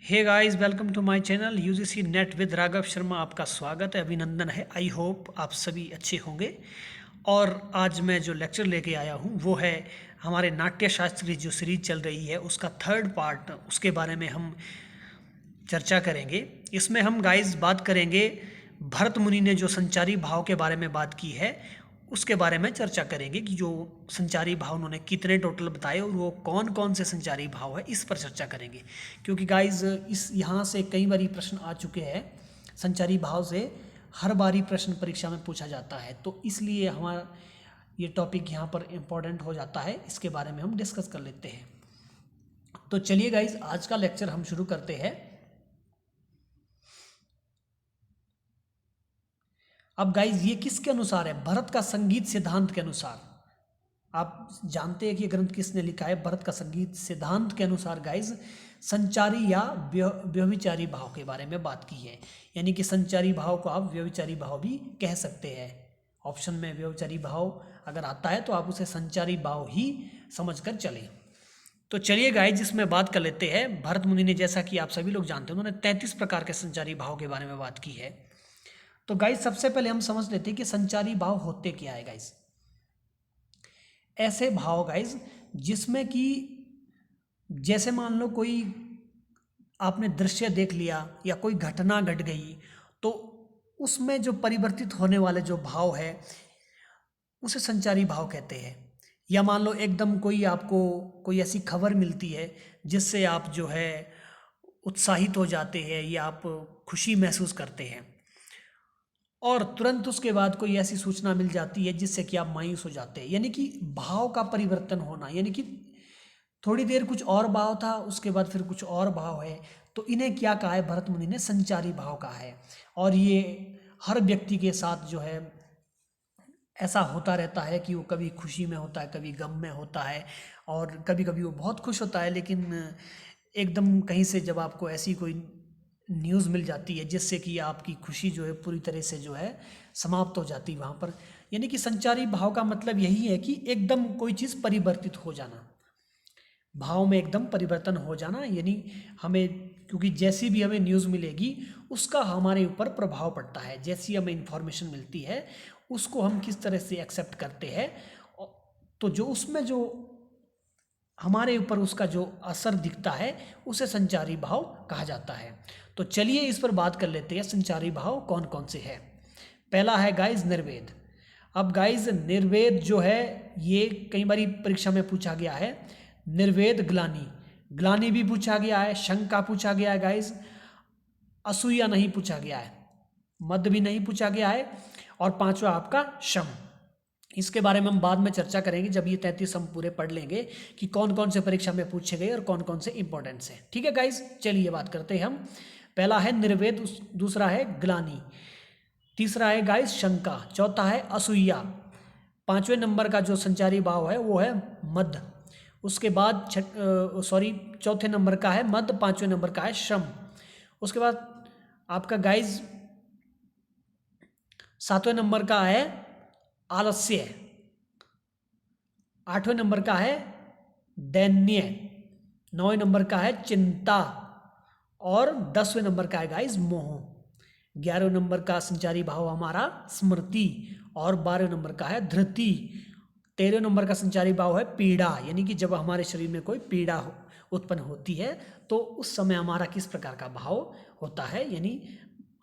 Hey guys, welcome to my channel UGC NET with Raghav Sharma. आपका स्वागत है, अभिनंदन है। आई होप आप सभी अच्छे होंगे। और आज मैं जो लेक्चर लेके आया हूँ वो है हमारे नाट्य शास्त्री जो सीरीज चल रही है उसका थर्ड पार्ट, उसके बारे में हम चर्चा करेंगे। इसमें हम गाइस बात करेंगे भरत मुनि ने जो संचारी भाव के बारे में बात की है उसके बारे में चर्चा करेंगे कि जो संचारी भाव उन्होंने कितने टोटल बताए और वो कौन कौन से संचारी भाव है, इस पर चर्चा करेंगे। क्योंकि गाइस इस यहाँ से कई बारी प्रश्न आ चुके हैं संचारी भाव से, हर बारी प्रश्न परीक्षा में पूछा जाता है, तो इसलिए हमारा ये टॉपिक यहाँ पर इम्पोर्टेंट हो जाता है। इसके बारे में हम डिस्कस कर लेते हैं। तो चलिए गाइस, आज का लेक्चर हम शुरू करते हैं। अब गाइज ये किसके अनुसार है? भरत का संगीत सिद्धांत के अनुसार। आप जानते हैं कि ये ग्रंथ किसने लिखा है? भरत का संगीत सिद्धांत के अनुसार गाइज संचारी या व्यभिचारी भाव के बारे में बात की है। यानी कि संचारी भाव को आप व्यभिचारी भाव भी कह सकते हैं। ऑप्शन में व्यभिचारी भाव अगर आता है तो आप उसे संचारी भाव ही समझकर चलें। तो चलिए गाइज इसमें बात कर लेते हैं। भरत मुनि ने, जैसा कि आप सभी लोग जानते हैं, उन्होंने 33 प्रकार के संचारी भाव के बारे में बात की है। तो गाइस सबसे पहले हम समझ लेते हैं कि संचारी भाव होते क्या है। गाइस ऐसे भाव गाइस जिसमें कि जैसे मान लो कोई आपने दृश्य देख लिया या कोई घटना घट गई, तो उसमें जो परिवर्तित होने वाले जो भाव है उसे संचारी भाव कहते हैं। या मान लो एकदम कोई आपको कोई ऐसी खबर मिलती है जिससे आप जो है उत्साहित हो जाते हैं या आप खुशी महसूस करते हैं, और तुरंत उसके बाद कोई ऐसी सूचना मिल जाती है जिससे कि आप मायूस हो जाते हैं। यानी कि भाव का परिवर्तन होना, यानी कि थोड़ी देर कुछ और भाव था, उसके बाद फिर कुछ और भाव है। तो इन्हें क्या कहा है? भरत मुनि ने संचारी भाव कहा है। और ये हर व्यक्ति के साथ जो है ऐसा होता रहता है कि वो कभी खुशी में होता है, कभी गम में होता है, और कभी कभी वो बहुत खुश होता है, लेकिन एकदम कहीं से जब आपको ऐसी कोई न्यूज़ मिल जाती है जिससे कि आपकी खुशी जो है पूरी तरह से जो है समाप्त हो जाती है वहाँ पर। यानी कि संचारी भाव का मतलब यही है कि एकदम कोई चीज़ परिवर्तित हो जाना, भाव में एकदम परिवर्तन हो जाना। यानी हमें, क्योंकि जैसी भी हमें न्यूज़ मिलेगी उसका हमारे ऊपर प्रभाव पड़ता है। जैसी हमें इंफॉर्मेशन मिलती है उसको हम किस तरह से एक्सेप्ट करते हैं, तो जो उसमें जो हमारे ऊपर उसका जो असर दिखता है उसे संचारी भाव कहा जाता है। तो चलिए इस पर बात कर लेते हैं, संचारी भाव कौन कौन से हैं। पहला है गाइज निर्वेद। अब गाइज निर्वेद जो है ये कई बारी परीक्षा में पूछा गया है। निर्वेद ग्लानि, ग्लानि भी पूछा गया है, शंका पूछा गया है गाइज, असूया नहीं पूछा गया है, मद भी नहीं पूछा गया है, और पांचवा आपका शम। इसके बारे में हम बाद में चर्चा करेंगे जब ये 33 हम पूरे पढ़ लेंगे कि कौन कौन से परीक्षा में पूछे गए और कौन कौन से इंपॉर्टेंट्स हैं। ठीक है गाइज, चलिए बात करते हैं हम। पहला है निर्वेद, दूसरा है ग्लानि, तीसरा है गाइज शंका, चौथा है असूया, पांचवें नंबर का जो संचारी भाव है वो है मद। उसके बाद चौथे नंबर का है मद, पांचवें नंबर का है श्रम। उसके बाद आपका गाइज सातवें नंबर का है आलस्य, आठवें नंबर का है दैन्य, नौवें नंबर का है चिंता, और 10वें नंबर का है गाइज मोह। 11वें नंबर का संचारी भाव हमारा स्मृति, और 12वें नंबर का है धृति। 13वें नंबर का संचारी भाव है पीड़ा, यानी कि जब हमारे शरीर में कोई पीड़ा उत्पन्न होती है तो उस समय हमारा किस प्रकार का भाव होता है। यानी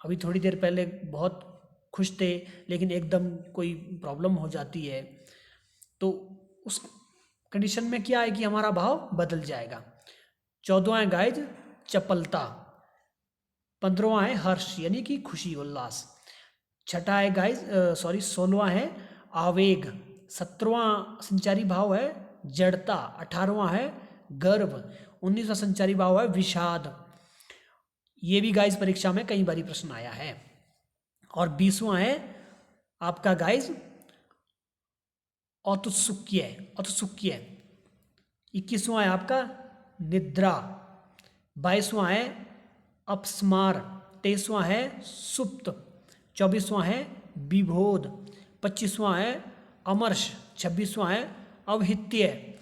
अभी थोड़ी देर पहले बहुत खुश थे लेकिन एकदम कोई प्रॉब्लम हो जाती है, तो उस कंडीशन में क्या है कि हमारा भाव बदल जाएगा। 14वां है गाइज चपलता, 15वां है हर्ष यानी कि खुशी उल्लास, छठा है गाइज 16वां है आवेग, 17वां संचारी भाव है जड़ता, 18वां है गर्व, 19वां संचारी भाव है विषाद। ये भी गाइज परीक्षा में कई बारी प्रश्न आया है। और 20वां है आपका गाइज औत्सुक्य, औत्सुक्य। 21वां है आपका निद्रा, 22वां है अपस्मार, 23वां है सुप्त, 24वां है विबोध, 25वां है अमर्ष, 26वां है अवहित्य,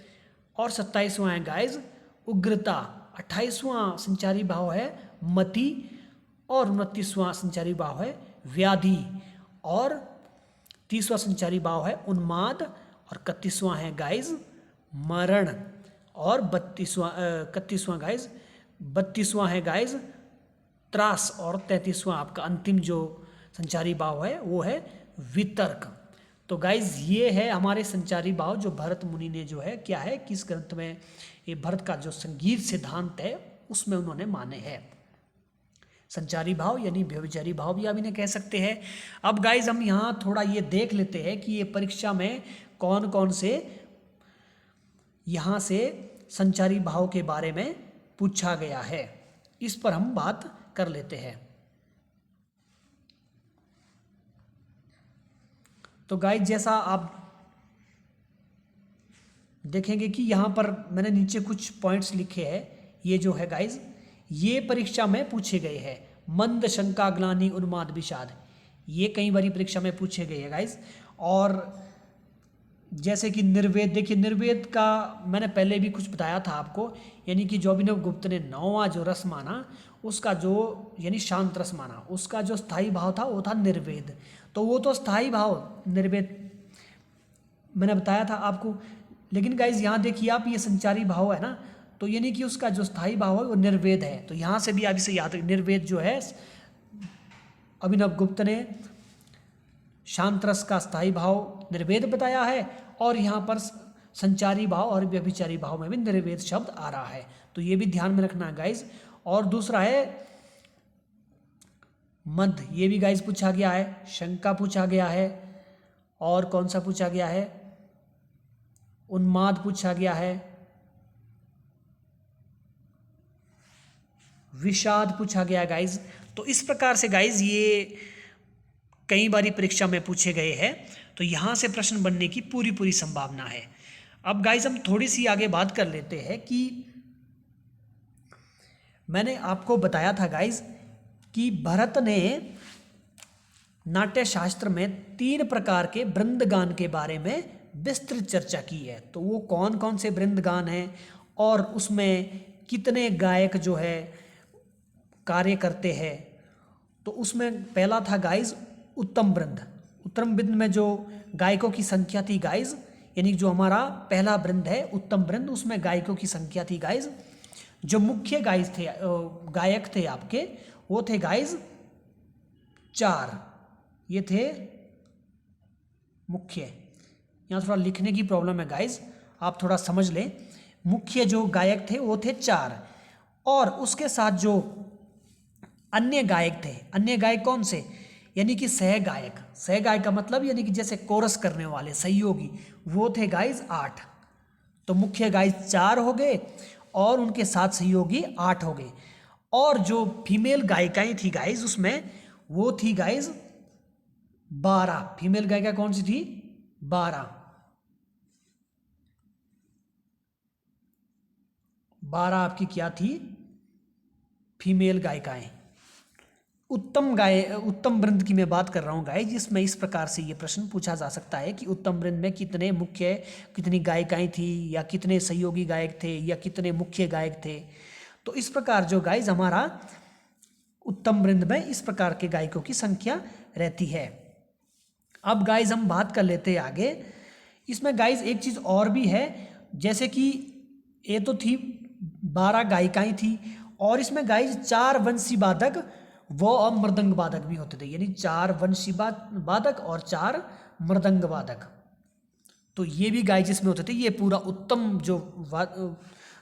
और 27वां है गाइज उग्रता, 28वां संचारी भाव है मति और 29वां संचारी भाव है व्याधि और 30वां संचारी भाव है उन्माद और 31वां है गाइज मरण और 32वां है गाइज त्रास और 33वां आपका अंतिम जो संचारी भाव है वो है वितर्क। तो गाइज ये है हमारे संचारी भाव जो भरत मुनि ने जो है क्या है किस ग्रंथ में ये भरत का जो संगीत सिद्धांत है उसमें उन्होंने माने हैं। संचारी भाव यानी व्यभिचारी भाव भी आप इन्हें कह सकते हैं। अब गाइज हम यहाँ थोड़ा ये देख लेते हैं कि ये परीक्षा में कौन कौन से यहाँ से संचारी भाव के बारे में पूछा गया है, इस पर हम बात कर लेते हैं। तो गाइज जैसा आप देखेंगे कि यहाँ पर मैंने नीचे कुछ पॉइंट्स लिखे हैं, ये जो है गाइज ये परीक्षा में पूछे गए हैं। मंद, शंका, ग्लानि, उन्माद, विषाद, ये कई बारी परीक्षा में पूछे गए हैं गाइज। और जैसे कि निर्वेद, देखिए निर्वेद का मैंने पहले भी कुछ बताया था आपको, यानी कि जो अभिनव गुप्त ने 9वां जो रस माना उसका जो यानी शांत रस माना उसका जो स्थायी भाव था वो था निर्वेद। तो वो तो स्थायी भाव निर्वेद मैंने बताया था आपको। लेकिन गाइज यहाँ देखिए आप ये संचारी भाव है ना, तो यानी कि उसका जो स्थायी भाव है वो निर्वेद है। तो यहाँ से भी आप इसे याद रखें, निर्वेद जो है अभिनव गुप्त ने शांत रस का स्थायी भाव निर्वेद बताया है और यहाँ पर संचारी भाव और व्यभिचारी भाव में भी निर्वेद शब्द आ रहा है, तो ये भी ध्यान में रखना है गाइज। और दूसरा है मद, ये भी गाइज पूछा गया है, शंका पूछा गया है और कौन सा पूछा गया है, उन्माद पूछा गया है, विषाद पूछा गया है गाइज। तो इस प्रकार से गाइज ये कई बारी परीक्षा में पूछे गए हैं, तो यहाँ से प्रश्न बनने की पूरी संभावना है। अब गाइज हम थोड़ी सी आगे बात कर लेते हैं कि मैंने आपको बताया था गाइज कि भरत ने नाट्य शास्त्र में 3 प्रकार के वृंदगान के बारे में विस्तृत चर्चा की है। तो वो कौन कौन से वृंदगान हैं और उसमें कितने गायक जो है कार्य करते हैं। तो उसमें पहला था गाइज उत्तम वृंद। उत्तम वृंद में जो गायकों की संख्या थी गाइज, यानी जो हमारा पहला वृंद है उत्तम वृंद, उसमें गायकों की संख्या थी गाइज, जो मुख्य गायक थे आपके वो थे गाइज 4, ये थे मुख्य। यहाँ थोड़ा लिखने की प्रॉब्लम है गाइज, आप थोड़ा समझ लें। मुख्य जो गायक थे वो थे 4 और उसके साथ जो अन्य गायक थे, अन्य गायक कौन से, यानी कि सहगायक। सहगायक का मतलब यानी कि जैसे कोरस करने वाले सहयोगी, वो थे गाइज 8। तो मुख्य गायक 4 हो गए और उनके साथ सहयोगी 8 हो गए। और जो फीमेल गायिकाएं थी गाइज उसमें वो थी गाइज 12। फीमेल गायिका कौन सी थी, 12 आपकी क्या थी, फीमेल गायिकाएं। उत्तम वृंद की मैं बात कर रहा हूँ गाइज, जिसमें इस प्रकार से ये प्रश्न पूछा जा सकता है कि उत्तम वृंद में कितनी गायिकाएं थी या कितने सहयोगी गायक थे या कितने मुख्य गायक थे। तो इस प्रकार जो गाइज हमारा उत्तम वृंद में इस प्रकार के गायकों की संख्या रहती है। अब गाइज हम बात कर लेते हैं आगे। इसमें गाइज एक चीज़ और भी है, जैसे कि ये तो थी 12 गायिकाएं थी और इसमें गाइज 4 वंशी वादक वो और मृदंग वादक भी होते थे, यानी 4 वंशी वादक और 4 मृदंग वादक। तो ये भी गाइज इसमें होते थे। ये पूरा उत्तम जो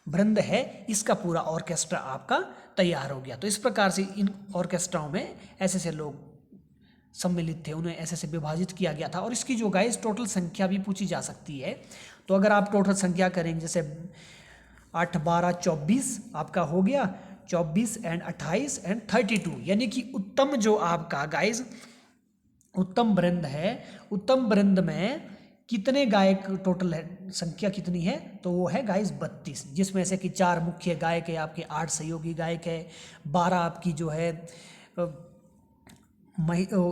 वृंद है इसका पूरा ऑर्केस्ट्रा आपका तैयार हो गया। तो इस प्रकार से इन ऑर्केस्ट्राओं में ऐसे लोग सम्मिलित थे, उन्हें ऐसे विभाजित किया गया था। और इसकी जो गाइज टोटल संख्या भी पूछी जा सकती है। तो अगर आप टोटल संख्या करेंगे जैसे 8, 12, 24 आपका हो गया, 24 एंड 28 एंड 32, यानी कि उत्तम जो आपका गाइज उत्तम वृंद है, उत्तम वृंद में कितने गायक टोटल है, संख्या कितनी है, तो वो है गाइज 32, जिसमें से कि 4 मुख्य गायक है आपके, 8 सहयोगी गायक है, 12 आपकी जो है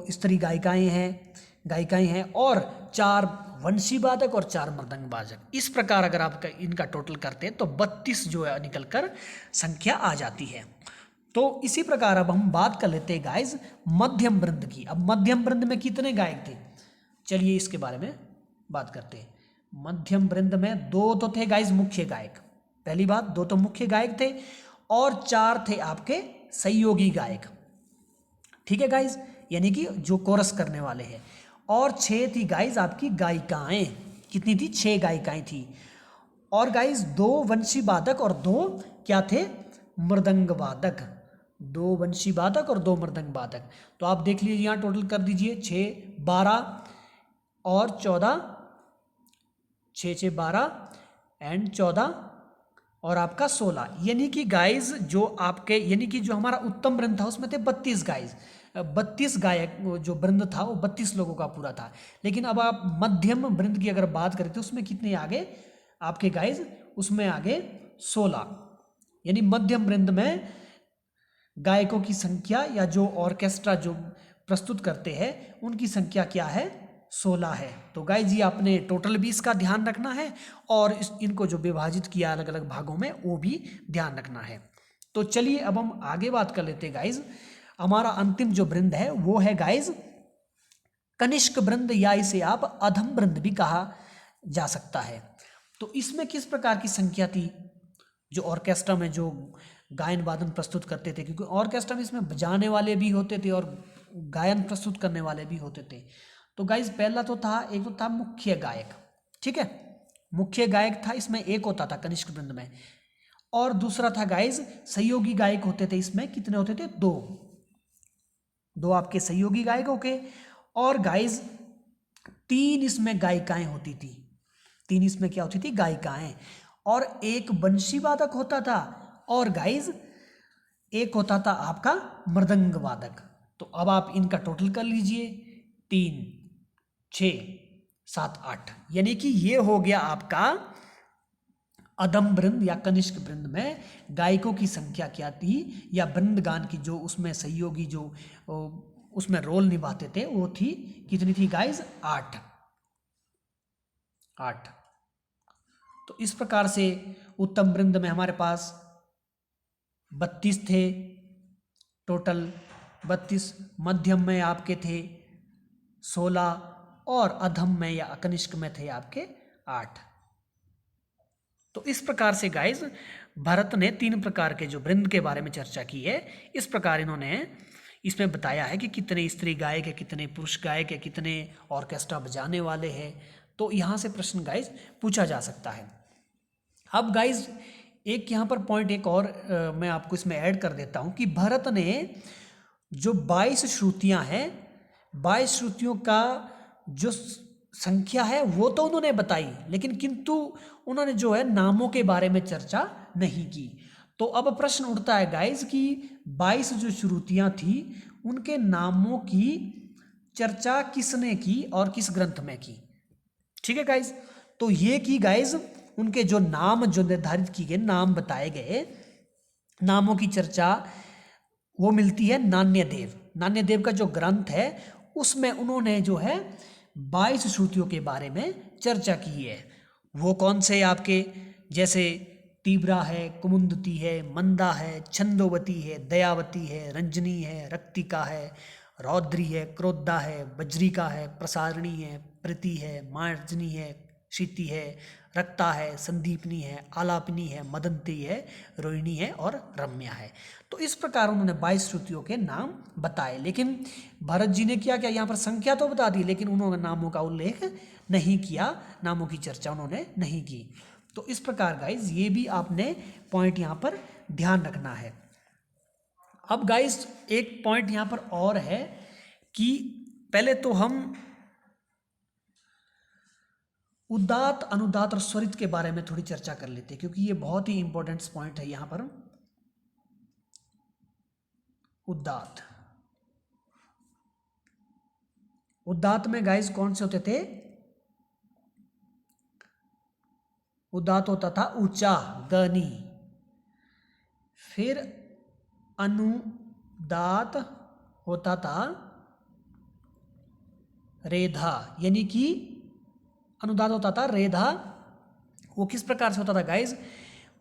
स्त्री गायिकाएं हैं और 4 वंशी वादक और 4 मृदंग वादक। इस प्रकार अगर आप इनका टोटल करते हैं तो 32 जो है निकल कर संख्या आ जाती है। तो इसी प्रकार अब हम बात कर लेते हैं गाइज मध्यम वृंद की। अब मध्यम वृंद में कितने गायक थे, चलिए इसके बारे में बात करते हैं। मध्यम वृंद में 2 तो थे गाइज मुख्य गायक, पहली बात 2 तो मुख्य गायक थे और 4 थे आपके सहयोगी गायक, ठीक है गाइज, यानी कि जो कोरस करने वाले हैं। और 6 थी गाइज आपकी गायिकाएं, कितनी थी, 6 गायिकाएं थी। और गाइज 2 वंशी वादक और 2 क्या थे, मृदंग वादक, 2 वंशी वादक और 2 मृदंग वादक। तो आप देख लीजिए यहाँ टोटल कर दीजिए 6 12 और 14, 6 6 12 एंड 14 और आपका 16, यानी कि गाइज जो आपके यानी कि जो हमारा उत्तम वृंद था उसमें थे 32 गाइज, 32 गायक जो वृंद था वो 32 लोगों का पूरा था। लेकिन अब आप मध्यम वृंद की अगर बात करें तो उसमें कितने आगे आपके गाइज, उसमें आगे 16, यानी मध्यम वृंद में गायकों की संख्या या जो ऑर्केस्ट्रा जो प्रस्तुत करते हैं उनकी संख्या क्या है, 16 है। तो गाइज ये आपने टोटल भी इसका ध्यान रखना है और इनको जो विभाजित किया अलग अलग भागों में वो भी ध्यान रखना है। तो चलिए अब हम आगे बात कर लेते हैं गाइज। हमारा अंतिम जो वृंद है वो है गाइज कनिष्क वृंद, या इसे आप अधम वृंद भी कहा जा सकता है। तो इसमें किस प्रकार की संख्या थी, जो ऑर्केस्ट्रा में जो गायन वादन प्रस्तुत करते थे, क्योंकि ऑर्केस्ट्रा में इसमें बजाने वाले भी होते थे और गायन प्रस्तुत करने वाले भी होते थे। तो गाइज पहला तो था, एक तो था मुख्य गायक, ठीक है, मुख्य गायक था, इसमें एक होता था कनिष्क वृंद में। और दूसरा था गाइज सहयोगी गायक होते थे, इसमें कितने होते थे, 2 आपके सहयोगी गायकों के। और गाइज 3 इसमें गायिकाएं होती थी, 3 इसमें क्या होती थी, गायिकाएं। और एक बंशी वादक होता था और गाइज एक होता था आपका मृदंग वादक। तो अब आप इनका टोटल कर लीजिए, 3 6 7 8, यानी कि ये हो गया आपका अधम वृंद या कनिष्क वृंद में गायकों की संख्या क्या थी, या वृंद गान की जो उसमें सहयोगी जो उसमें रोल निभाते थे वो थी, कितनी थी गाइज, 8। तो इस प्रकार से उत्तम वृंद में हमारे पास 32 थे टोटल, 32, मध्यम में आपके थे 16 और अधम में या कनिष्क में थे आपके 8। तो इस प्रकार से गाइज भरत ने 3 प्रकार के जो वृंद के बारे में चर्चा की है, इस प्रकार इन्होंने इसमें बताया है कि कितने स्त्री गायक है, कितने पुरुष गायक है, कितने ऑर्केस्ट्रा बजाने वाले हैं। तो यहाँ से प्रश्न गाइज पूछा जा सकता है। अब गाइज एक यहाँ पर पॉइंट एक और मैं आपको इसमें ऐड कर देता हूँ कि भरत ने जो 22 श्रुतियाँ हैं, 22 श्रुतियों का जो संख्या है वो तो उन्होंने बताई, लेकिन किंतु उन्होंने जो है नामों के बारे में चर्चा नहीं की। तो अब प्रश्न उठता है गाइज कि 22 जो श्रुतियाँ थी उनके नामों की चर्चा किसने की और किस ग्रंथ में की, ठीक है गाइज। तो ये की गाइज उनके जो नाम जो निर्धारित किए गए, नाम बताए गए, नामों की चर्चा वो मिलती है नान्यदेव। नान्यदेव का जो ग्रंथ है उसमें उन्होंने जो है 22 श्रुतियों के बारे में चर्चा की है। वो कौन से आपके, जैसे तीव्रा है, कुमुदती है, मंदा है, छंदोवती है, दयावती है, रंजनी है, रक्तिका है, रौद्री है, क्रोधा है, बज्रिका है, प्रसारणी है, प्रीति है, मार्जनी है, शीति है, रक्ता है, संदीपनी है, आलापनी है, मदंती है, रोहिणी है और रम्या है। तो इस प्रकार उन्होंने 22 श्रुतियों के नाम बताए, लेकिन भरत जी ने क्या किया, यहाँ पर संख्या तो बता दी लेकिन उन्होंने नामों का उल्लेख नहीं किया, नामों की चर्चा उन्होंने नहीं की। तो इस प्रकार गाइज ये भी आपने पॉइंट यहाँ पर ध्यान रखना है। अब गाइज एक पॉइंट यहाँ पर और है कि पहले तो हम उदात, अनुदात और स्वरित के बारे में थोड़ी चर्चा कर लेते हैं, क्योंकि ये बहुत ही इंपॉर्टेंट पॉइंट है यहाँ पर। उदात, उदात में गाइज कौन से होते थे, उदात होता था ऊंचा गनी। फिर अनुदात होता था रेधा, यानी कि अनुदात होता था रेधा। वो किस प्रकार से होता था गाइज,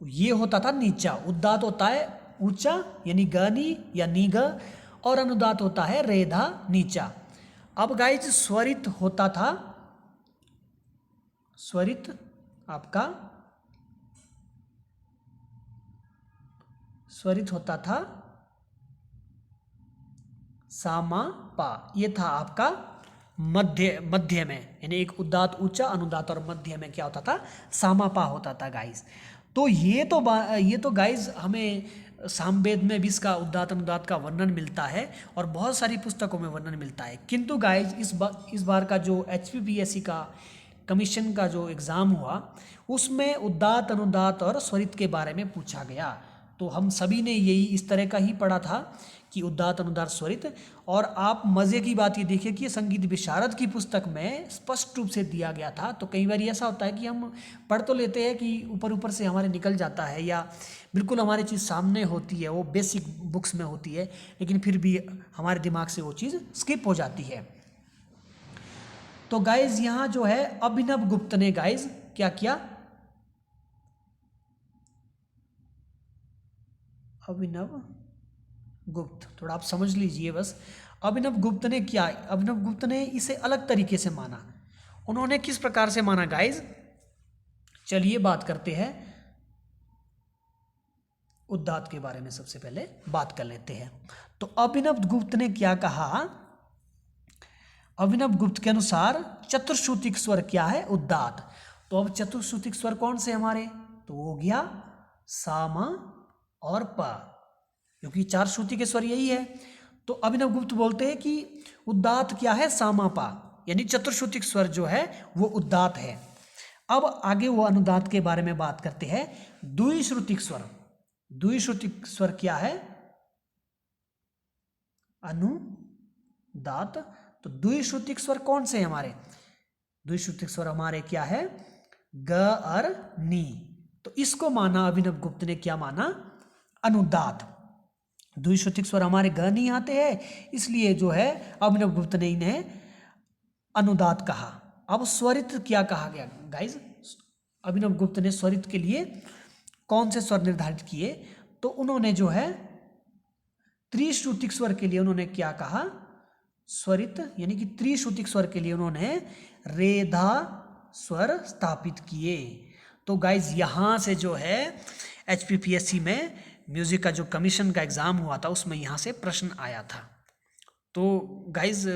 ये होता था नीचा। उदात होता है ऊंचा यानी गनी या नीग, और अनुदात होता है रेधा नीचा। अब गाइज स्वरित होता था, स्वरित आपका स्वरित होता था सामा पा। ये था आपका मध्य में, यानी एक उदात ऊंचा, अनुदात और मध्य में क्या होता था, सामा पा होता था गाइज। तो ये तो गाइज हमें सामवेद में भी इसका उदात अनुदात का वर्णन मिलता है और बहुत सारी पुस्तकों में वर्णन मिलता है। किंतु गाइज इस बार का जो HPPSC का कमीशन का जो एग्ज़ाम हुआ उसमें उदात अनुदात और स्वरित के बारे में पूछा गया। तो हम सभी ने यही इस तरह का ही पढ़ा था कि उदात अनुदात स्वरित। और आप मज़े की बात ये देखिए कि संगीत विशारद की पुस्तक में स्पष्ट रूप से दिया गया था। तो कई बार ऐसा होता है कि हम पढ़ तो लेते हैं कि ऊपर ऊपर से हमारे निकल जाता है या बिल्कुल हमारी चीज़ सामने होती है, वो बेसिक बुक्स में होती है, लेकिन फिर भी हमारे दिमाग से वो चीज़ स्किप हो जाती है। तो गाइज यहाँ जो है अभिनव गुप्त ने गाइज क्या किया, अभिनव गुप्त, थोड़ा आप समझ लीजिए बस। अभिनव गुप्त ने क्या, अभिनव गुप्त ने इसे अलग तरीके से माना। उन्होंने किस प्रकार से माना गाइज, चलिए बात करते हैं उदात के बारे में। सबसे पहले बात कर लेते हैं। तो अभिनव गुप्त ने क्या कहा, अभिनव गुप्त के अनुसार चतुर्श्रुतिक स्वर क्या है, उदात। तो अब चतुर्श्रुतिक स्वर कौन से हमारे, तो हो गया सामा और पा, क्योंकि 4 श्रुति के स्वर यही है। तो अभिनव गुप्त बोलते हैं कि उदात क्या है, सामा पा, यानी चतुर्श्रुतिक स्वर जो है वो उदात है। अब आगे वो अनुदात के बारे में बात करते हैं। द्विश्रुतिक स्वर, द्विश्रुतिक स्वर क्या है, अनुदात। तो द्विश्रुतिक स्वर कौन से हैं हमारे, द्विश्रुतिक स्वर हमारे क्या है, ग और नी। तो इसको माना अभिनव गुप्त ने, क्या माना, अनुदात। द्विश्रुतिक स्वर हमारे ग नहीं आते हैं, इसलिए जो है अभिनव गुप्त ने इन्हें अनुदात कहा। अब स्वरित क्या कहा गया गाइज, अभिनव गुप्त ने स्वरित के लिए कौन से स्वर निर्धारित किए, तो उन्होंने जो है त्रिश्रुतिक स्वर के लिए उन्होंने क्या कहा, स्वरित यानी कि त्रिश्रुतिक स्वर के लिए उन्होंने रेधा स्वर स्थापित किए। तो गाइज यहाँ से जो है HPPSC में म्यूजिक का जो कमीशन का एग्ज़ाम हुआ था उसमें यहाँ से प्रश्न आया था। तो गाइज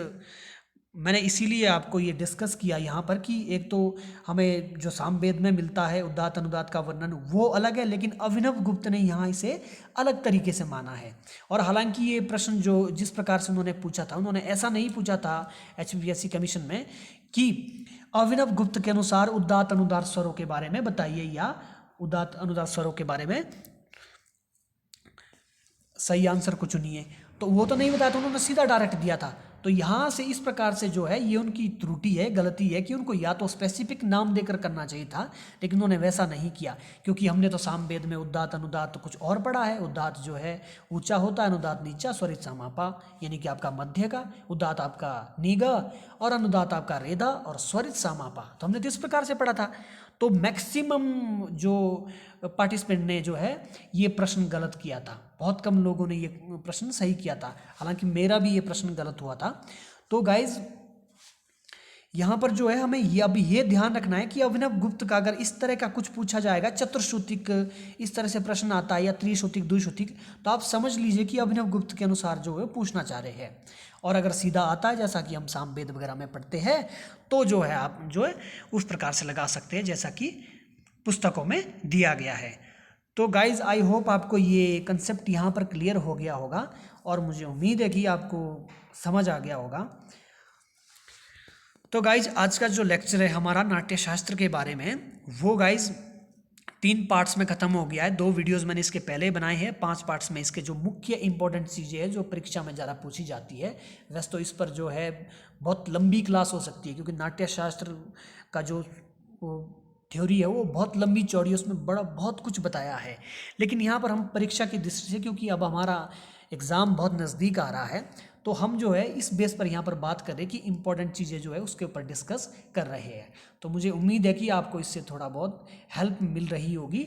मैंने इसीलिए आपको ये डिस्कस किया यहाँ पर कि एक तो हमें जो सामवेद में मिलता है उदात अनुदात का वर्णन वो अलग है, लेकिन अभिनव गुप्त ने यहाँ इसे अलग तरीके से माना है। और हालांकि ये प्रश्न जो जिस प्रकार से उन्होंने पूछा था, उन्होंने ऐसा नहीं पूछा था HPPSC कमीशन में कि अभिनव गुप्त के अनुसार उदात अनुदात स्वरों के बारे में बताइए या उदात अनुदात स्वरों के बारे में सही आंसर को चुनिए, तो वो तो नहीं बताया था, उन्होंने सीधा डायरेक्ट दिया था। तो यहाँ से इस प्रकार से जो है ये उनकी त्रुटि है, गलती है कि उनको या तो स्पेसिफिक नाम देकर करना चाहिए था, लेकिन उन्होंने वैसा नहीं किया। क्योंकि हमने तो सामवेद में उदात अनुदात तो कुछ और पढ़ा है। उदात जो है ऊंचा होता है, अनुदात नीचा, स्वरित सामापा यानी कि आपका मध्य का, उदात आपका नीगा और अनुदात आपका रेदा और स्वरित सामापा। तो हमने तो इस प्रकार से पढ़ा था। तो मैक्सिमम जो पार्टिसिपेंट ने जो है ये प्रश्न गलत किया था, बहुत कम लोगों ने ये प्रश्न सही किया था, हालांकि मेरा भी ये प्रश्न गलत हुआ था। तो गाइज यहाँ पर जो है हमें ये अभी ये ध्यान रखना है कि अभिनव गुप्त का अगर इस तरह का कुछ पूछा जाएगा, चतुर्श्रुतिक इस तरह से प्रश्न आता है या त्रिश्रुतिक द्विश्रुतिक, तो आप समझ लीजिए कि अभिनव गुप्त के अनुसार जो है पूछना चाह रहे हैं। और अगर सीधा आता है जैसा कि हम सामवेद वगैरह में पढ़ते हैं, तो जो है आप जो है उस प्रकार से लगा सकते हैं जैसा कि पुस्तकों में दिया गया है। तो गाइज आई होप आपको ये कंसेप्ट यहाँ पर क्लियर हो गया होगा और मुझे उम्मीद है कि आपको समझ आ गया होगा। तो गाइज आज का जो लेक्चर है हमारा नाट्य शास्त्र के बारे में, वो गाइज 3 पार्ट्स में ख़त्म हो गया है। 2 वीडियोस मैंने इसके पहले बनाए हैं। 5 पार्ट्स में इसके जो मुख्य इंपॉर्टेंट चीज़ें हैं जो परीक्षा में ज़्यादा पूछी जाती है, वैसे तो इस पर जो है बहुत लंबी क्लास हो सकती है, क्योंकि नाट्य शास्त्र का जो थ्योरी है वो बहुत लंबी चौड़ी है, उसमें बहुत कुछ बताया है। लेकिन यहाँ पर हम परीक्षा की दृष्टि से, क्योंकि अब हमारा एग्ज़ाम बहुत नज़दीक आ रहा है, तो हम जो है इस बेस पर यहाँ पर बात करें कि इंपॉर्टेंट चीज़ें जो है उसके ऊपर डिस्कस कर रहे हैं। तो मुझे उम्मीद है कि आपको इससे थोड़ा बहुत हेल्प मिल रही होगी।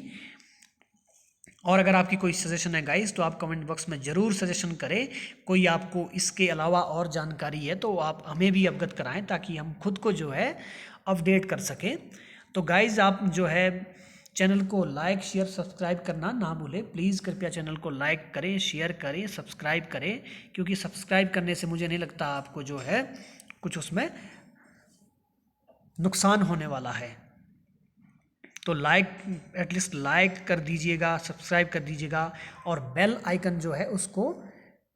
और अगर आपकी कोई सजेशन है गाइस तो आप कमेंट बॉक्स में ज़रूर सजेशन करें। कोई आपको इसके अलावा और जानकारी है तो आप हमें भी अवगत कराएं ताकि हम खुद को जो है अपडेट कर सकें। तो गाइस आप जो है चैनल को लाइक शेयर सब्सक्राइब करना ना भूलें प्लीज़। कृपया चैनल को लाइक करें, शेयर करें, सब्सक्राइब करें, क्योंकि सब्सक्राइब करने से मुझे नहीं लगता आपको जो है कुछ उसमें नुकसान होने वाला है। तो लाइक एटलीस्ट लाइक कर दीजिएगा, सब्सक्राइब कर दीजिएगा और बेल आइकन जो है उसको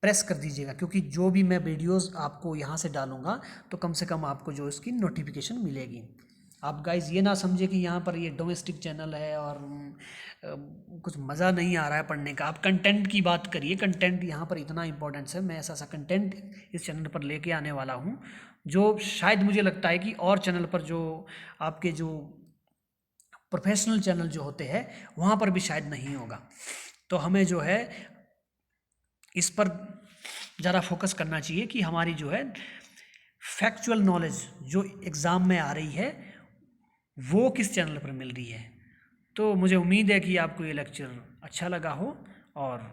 प्रेस कर दीजिएगा, क्योंकि जो भी मैं वीडियोस आपको यहाँ से डालूंगा तो कम से कम आपको जो इसकी नोटिफिकेशन मिलेगी। आप गाइज ये ना समझे कि यहाँ पर ये डोमेस्टिक चैनल है और कुछ मज़ा नहीं आ रहा है पढ़ने का। आप कंटेंट की बात करिए, कंटेंट यहाँ पर इतना इंपॉर्टेंस है। मैं ऐसा कंटेंट इस चैनल पर लेके आने वाला हूँ जो शायद मुझे लगता है कि और चैनल पर जो आपके जो प्रोफेशनल चैनल जो होते हैं वहाँ पर भी शायद नहीं होगा। तो हमें जो है इस पर ज़रा फोकस करना चाहिए कि हमारी जो है फैक्चुअल नॉलेज जो एग्ज़ाम में आ रही है वो किस चैनल पर मिल रही है। तो मुझे उम्मीद है कि आपको ये लेक्चर अच्छा लगा हो और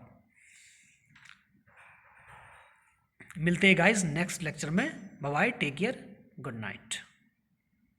मिलते हैं गाइस नेक्स्ट लेक्चर में। Bye bye, take care, good night.